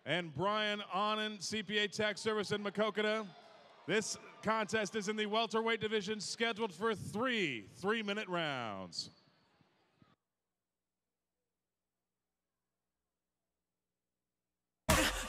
And Brian Aunan, CPA Tax Service in Makokata. This contest is in the welterweight division, scheduled for 3 3-minute rounds.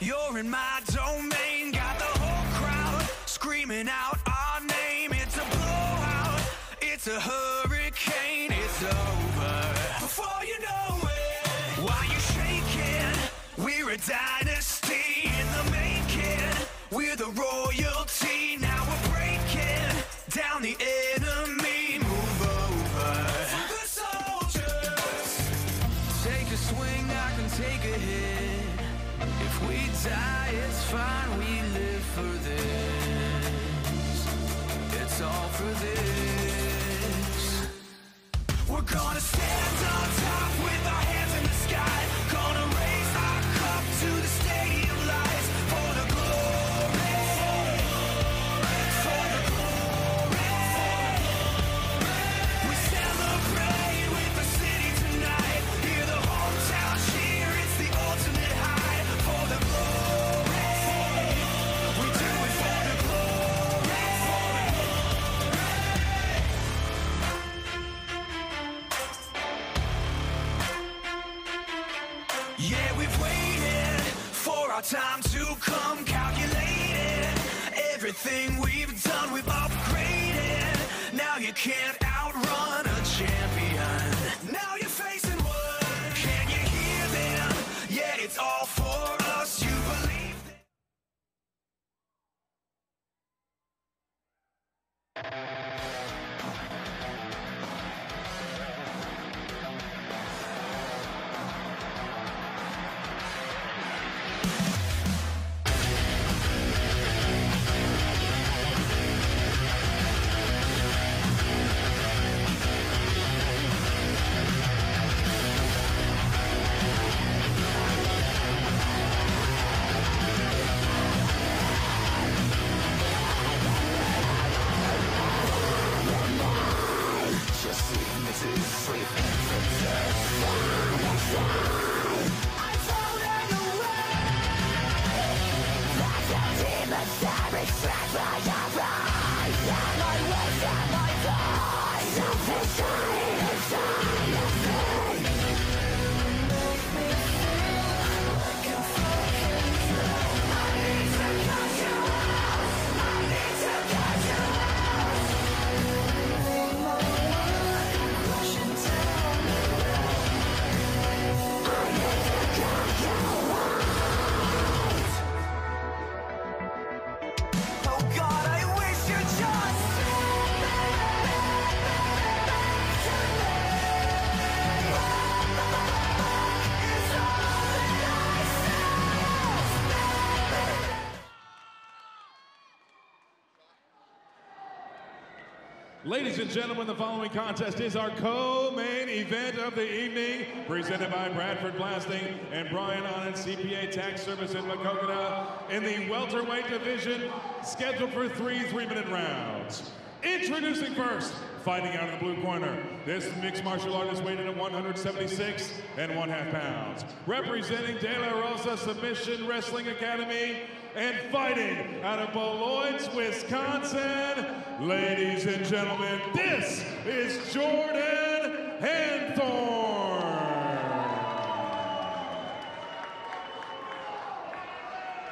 You're in my domain, got the whole crowd screaming out our name. It's a blowout, it's a hurricane, it's over before you know it. Why you shaking? We're a dynasty in the making. We're the royalty, now we're breaking down the enemy. Move over for the soldiers. Take a swing, I can take a hit. If we die, it's fine, we live for this. It's all for this. We're gonna stand on top with our hands in the sky. Gonna raise our cup to the stadium lights for the glory. For the glory. We celebrate with the city tonight. Hear the hometown cheer, it's the ultimate high. For the glory. We do it for the glory. Yeah, we've waited for our time to come, calculated everything we've done, we've upgraded. Now you can't outrun a champion. Now you're facing one. Can you hear them? Yeah, it's all for us. You believe that. Ladies and gentlemen, the following contest is our co-main event of the evening, presented by Bradford Blasting and Brian Aunan, CPA Tax Service in Makokata, in the welterweight division, scheduled for 3 3-minute rounds. Introducing first, fighting out in the blue corner, this mixed martial artist weighed in at 176 1/2 pounds. Representing De La Rosa Submission Wrestling Academy and fighting out of Beloit, Wisconsin, ladies and gentlemen, this is Jordan Henthorn.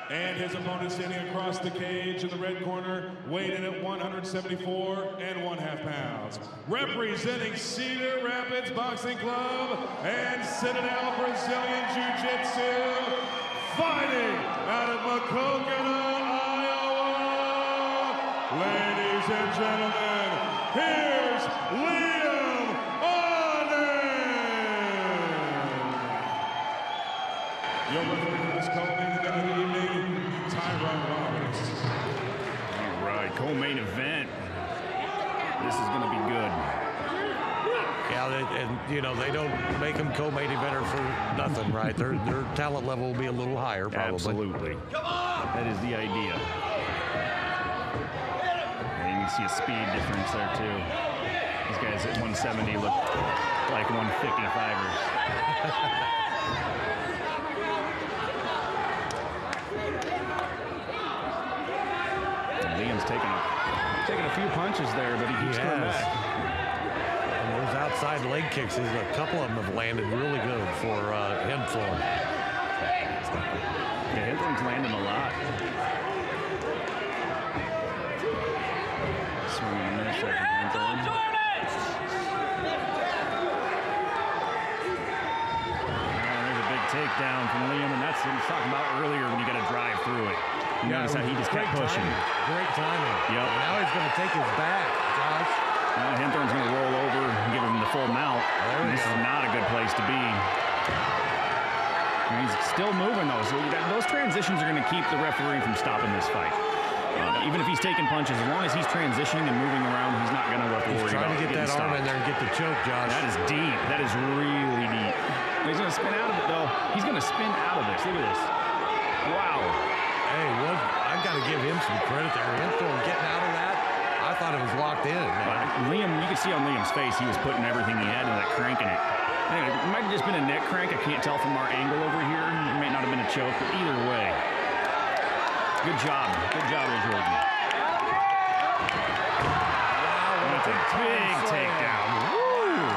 And his opponent standing across the cage in the red corner, weighed in at 174 1/2 pounds. Representing Cedar Rapids Boxing Club and Citadel Brazilian Jiu-Jitsu, fighting out of Makokata, Iowa, ladies and gentlemen, here's Liam Aunan. Your referee for this co-main event of the evening, co-main event. This is going to be good. Yeah, and you know, they don't make them co-main eventer for nothing, right? Their talent level will be a little higher, probably. Absolutely. That is the idea. And you can see a speed difference there too. These guys at 170 look like 155ers. Liam's taking a few punches there, but he keeps coming back. And those outside leg kicks, a couple of them have landed really good for Henthorn. Yeah, Henthorn's landing a lot. Swinging a miss there from Henthorn. There's a big takedown from Liam, and that's what he was talking about earlier when you got to drive through it. You notice how he just kept pushing. Great timing. Yep. And now he's going to take his back, Josh. Henthorn's going to roll over and give him the full mount. This is not a good place to be. And he's still moving, though. So those transitions are going to keep the referee from stopping this fight. Even if he's taking punches, as long as he's transitioning and moving around, he's not going to have to worry about getting getting stopped. He's trying to get that arm in there and get the choke, Josh. That is deep. That is really deep. He's going to spin out of it, though. He's going to spin out of this. Look at this. Wow. Hey, I've got to give him some credit there. Henthorn getting out of that, I thought it was locked in. Liam, you could see on Liam's face, he was putting everything he had into that, cranking it. Anyway, it might have just been a neck crank. I can't tell from our angle over here. It may not have been a choke, but either way. Good job. Good job, Jordan. Wow, that's a big takedown. Woo!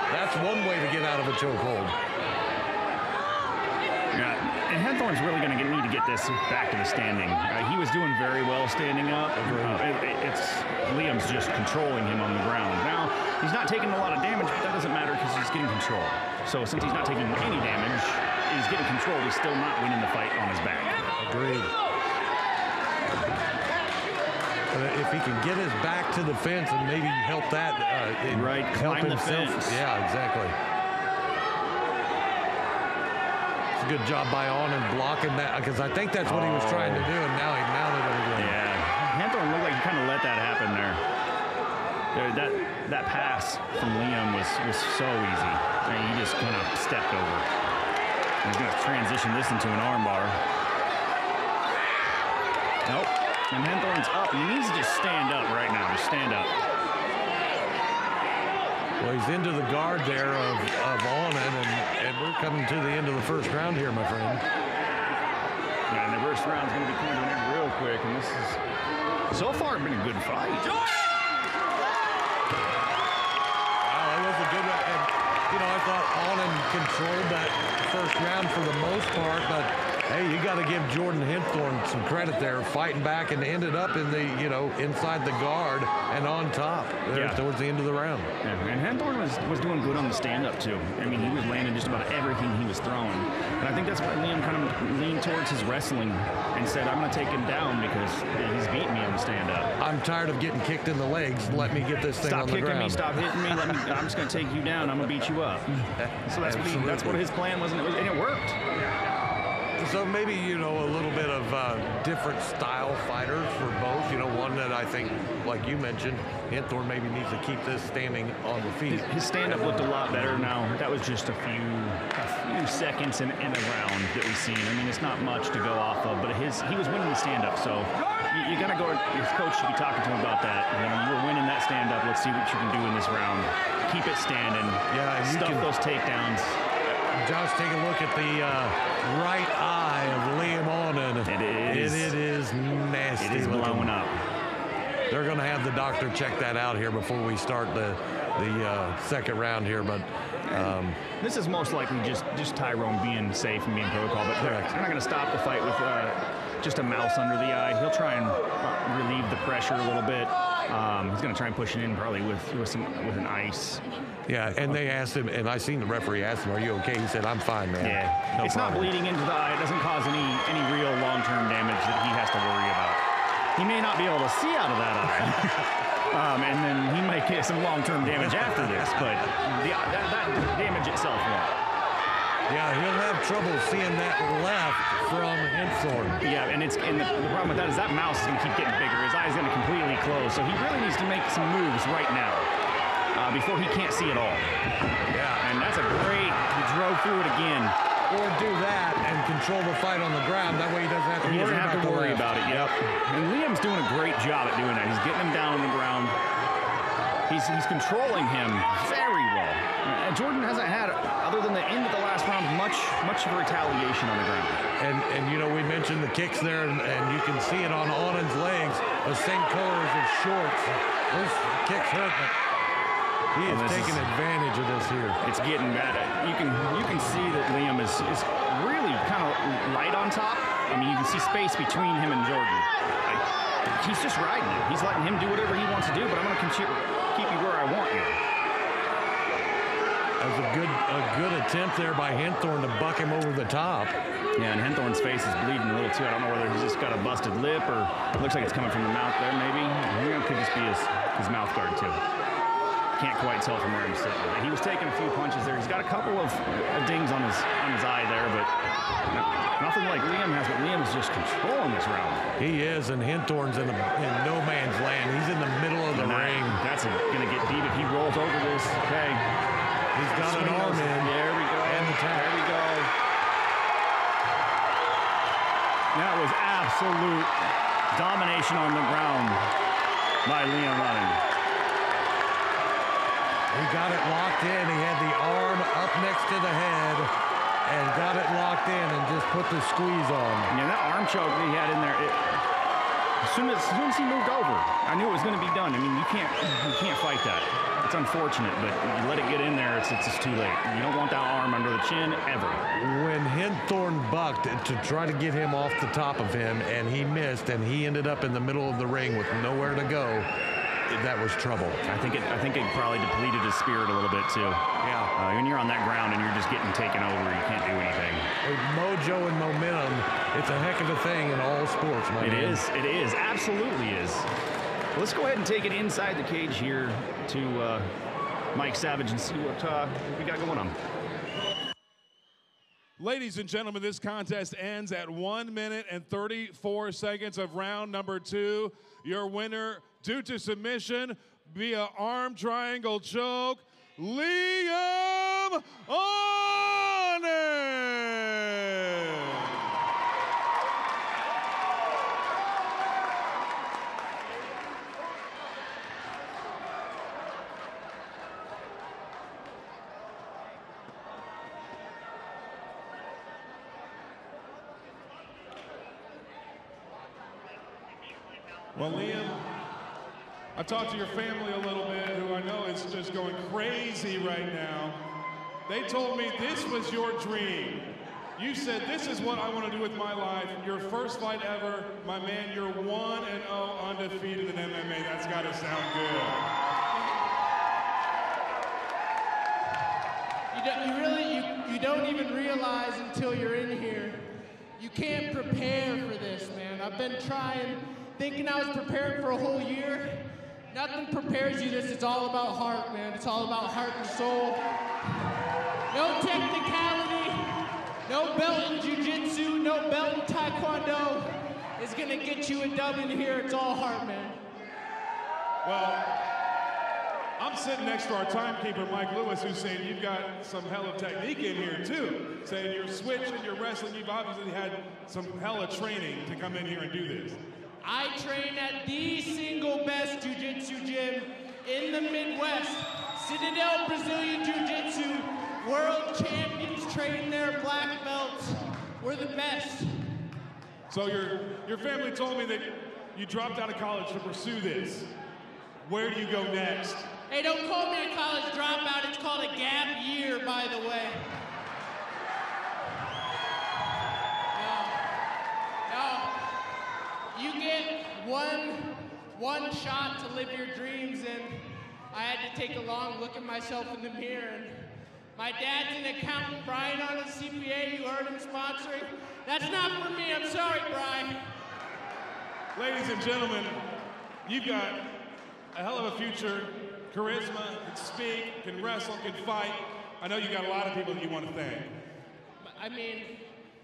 That's one way to get out of a chokehold. Yeah, and Henthorn's really going to need to get this back to the standing. He was doing very well standing up. Liam's just controlling him on the ground. Now, he's not taking a lot of damage, but that doesn't matter because he's getting control. So since he's not taking any damage, he's getting control. He's still not winning the fight on his back. Agreed. If he can get his back to the fence and maybe help that, climb the fence. Yeah, exactly. It's a good job by Aunan blocking that, because I think that's what he was trying to do, and now he mounted it again. Yeah, Henthorn looked like he kind of let that happen there. That pass from Liam was so easy. I mean, he just kind of stepped over. He's going to transition this into an armbar. Nope. And Henthorn's up. He needs to just stand up right now. Just stand up. Well, he's into the guard there of Aunan, and we're coming to the end of the first round here, my friend. Yeah, and the first round's going to be coming in real quick, and this is, so far, been a good fight. Wow, that was a good round. And, you know, I thought Aunan controlled that first round for the most part, but hey, you got to give Jordan Henthorn some credit there, fighting back and ended up in the, inside the guard and on top there towards the end of the round. Yeah, and Henthorn was doing good on the stand-up too. I mean, he was landing just about everything he was throwing. And I think that's why Liam kind of leaned towards his wrestling and said, I'm going to take him down because he's beating me on the stand-up. I'm tired of getting kicked in the legs. Let me get this thing on the ground. Stop hitting me. I'm just going to take you down. I'm going to beat you up. So that's what his plan was, and it worked. So maybe, a little bit of different style fighters for both. One that I think, like you mentioned, Henthorn maybe needs to keep this standing on the feet. His stand-up looked a lot better now. That was just a few seconds in a round that we've seen. I mean, it's not much to go off of, but he was winning the stand-up, so you got to go. His coach should be talking to him about that. You're winning that stand-up. Let's see what you can do in this round. Keep it standing. Yeah, stuff those takedowns. Josh, take a look at the right eye of Liam Aunan. It is nasty. It is blowing up. They're going to have the doctor check that out here before we start the second round here. But this is most likely just Tyrone being safe and being protocol. But they're not going to stop the fight with just a mouse under the eye. He'll try and relieve the pressure a little bit. He's going to try and push it in probably with an ice. Yeah, and they asked him, and I seen the referee ask him, "Are you okay?" He said, "I'm fine, man." Yeah, it's not bleeding into the eye. It doesn't cause any real long-term damage that he has to worry about. He may not be able to see out of that eye, and then he might get some long-term damage after this, but that damage itself won't. Yeah, he'll have trouble seeing that left from Henthorn. Yeah, and the problem with that is that mouth is going to keep getting bigger. His eye's going to completely close, so he really needs to make some moves right now before he can't see it all. Yeah. And that's a great, he drove through it again. Or do that and control the fight on the ground. That way he doesn't have to worry about it. Yep. And Liam's doing a great job at doing that. He's getting him down on the ground. He's controlling him very well. Jordan hasn't had, other than the end of the last round, much of a retaliation on the ground. And you know, we mentioned the kicks there, and you can see it on Aunan's legs, the same color as his shorts. Those kicks hurt, but he is taking advantage of this here. It's getting bad. You can see that Liam is really kind of light on top. I mean, you can see space between him and Jordan. He's just riding him. He's letting him do whatever he wants to do, but I'm going to keep you where I want you. That was a good attempt there by Henthorn to buck him over the top. Yeah, and Henthorn's face is bleeding a little too. I don't know whether he's just got a busted lip or it looks like it's coming from the mouth there maybe. It could just be his mouth guard too. Can't quite tell from where I'm sitting. He was taking a few punches there. He's got a couple of dings on his eye there, but nothing like Liam has. But Liam is just controlling this round. He is, and Henthorn's in no man's land. He's in the middle of the ring. That's going to get deep if he rolls over this. Okay. He's got an arm in. There we go. And the tap. There we go. That was absolute domination on the ground by Liam Aunan. He got it locked in. He had the arm up next to the head and got it locked in and just put the squeeze on. Yeah, that arm choke that he had in there, as soon as he moved over, I knew it was going to be done. I mean, you can't fight that. It's unfortunate, but you let it get in there, it's just too late. You don't want that arm under the chin ever. When Henthorn bucked to try to get him off the top of him, and he missed, and he ended up in the middle of the ring with nowhere to go, that was trouble. I think it probably depleted his spirit a little bit too. Yeah. When you're on that ground and you're just getting taken over, you can't do anything. With mojo and momentum, it's a heck of a thing in all sports, my man. It is, absolutely is. Let's go ahead and take it inside the cage here to Mike Savage and see what we got going on. Ladies and gentlemen, this contest ends at 1 minute and 34 seconds of round number 2. Your winner, due to submission via arm triangle choke, Liam Aunan. Well, Liam, I've talked to your family a little bit, who I know is just going crazy right now. They told me this was your dream. You said, this is what I want to do with my life. Your first fight ever. My man, you're 1-0 undefeated in MMA. That's got to sound good. You don't even realize until you're in here. You can't prepare for this, man. I've been trying, thinking I was prepared for a whole year. Nothing prepares you this. It's all about heart, man. It's all about heart and soul. No technicality, no belt in jiu-jitsu, no belt in taekwondo is gonna get you a dub in here. It's all heart, man. Well, I'm sitting next to our timekeeper, Mike Lewis, who's saying you've got some hell of technique in here, too. Saying your switch and your wrestling, you've obviously had some hell of training to come in here and do this. I train at the single best jiu-jitsu gym in the Midwest. Citadel Brazilian Jiu-Jitsu. World champions train there, black belts. We're the best. So your family told me that you dropped out of college to pursue this. Where do you go next? Hey, don't call me a college dropout. It's called a gap year, by the way. No. You get one shot to live your dreams, and I had to take a long look at myself in the mirror. And my dad's an accountant, Brian Aunan, CPA. You heard him sponsoring. That's not for me. I'm sorry, Brian. Ladies and gentlemen, you've got a hell of a future. Charisma, can speak, can wrestle, can fight. I know you got a lot of people that you want to thank. I mean,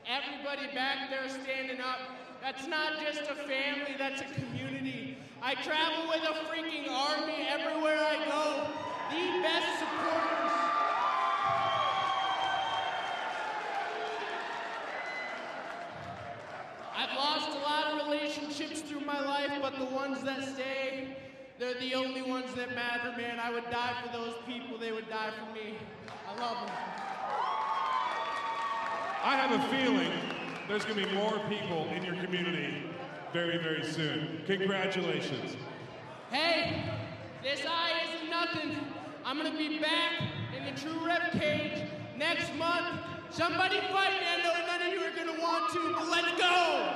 everybody back there standing up. That's not just a family, that's a community. I travel with a freaking army everywhere I go. The best supporters. I've lost a lot of relationships through my life, but the ones that stay, they're the only ones that matter, man. I would die for those people. They would die for me. I love them. I have a feeling there's going to be more people in your community very, very soon. Congratulations. Hey, this eye isn't nothing. I'm going to be back in the Tru Rev cage next month. Somebody fight me. I know none of you are going to want to, but let's go.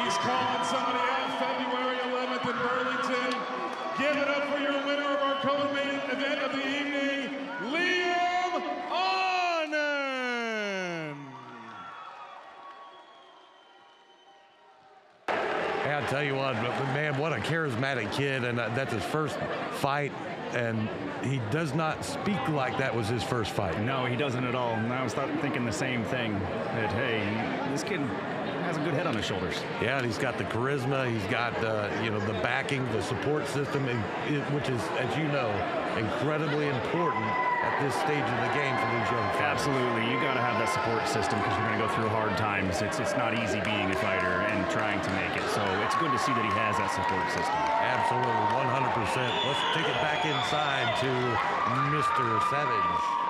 He's calling somebody out February 11th in Burlington. Give it up for your winner of our co-main event of the evening, Liam Aunan. Hey, I'll tell you what, man, what a charismatic kid, and that's his first fight, and he does not speak like that was his first fight. No, he doesn't at all. And I was thinking the same thing, that, hey, this kid has a good head on his shoulders. Yeah, and he's got the charisma, he's got, the backing, the support system, which is, as you know, incredibly important at this stage of the game for these young fighters. Absolutely. You got to have that support system because you're going to go through hard times. It's not easy being a fighter and trying to make it. So it's good to see that he has that support system. Absolutely, 100%. Let's take it back inside to Mr. Savage.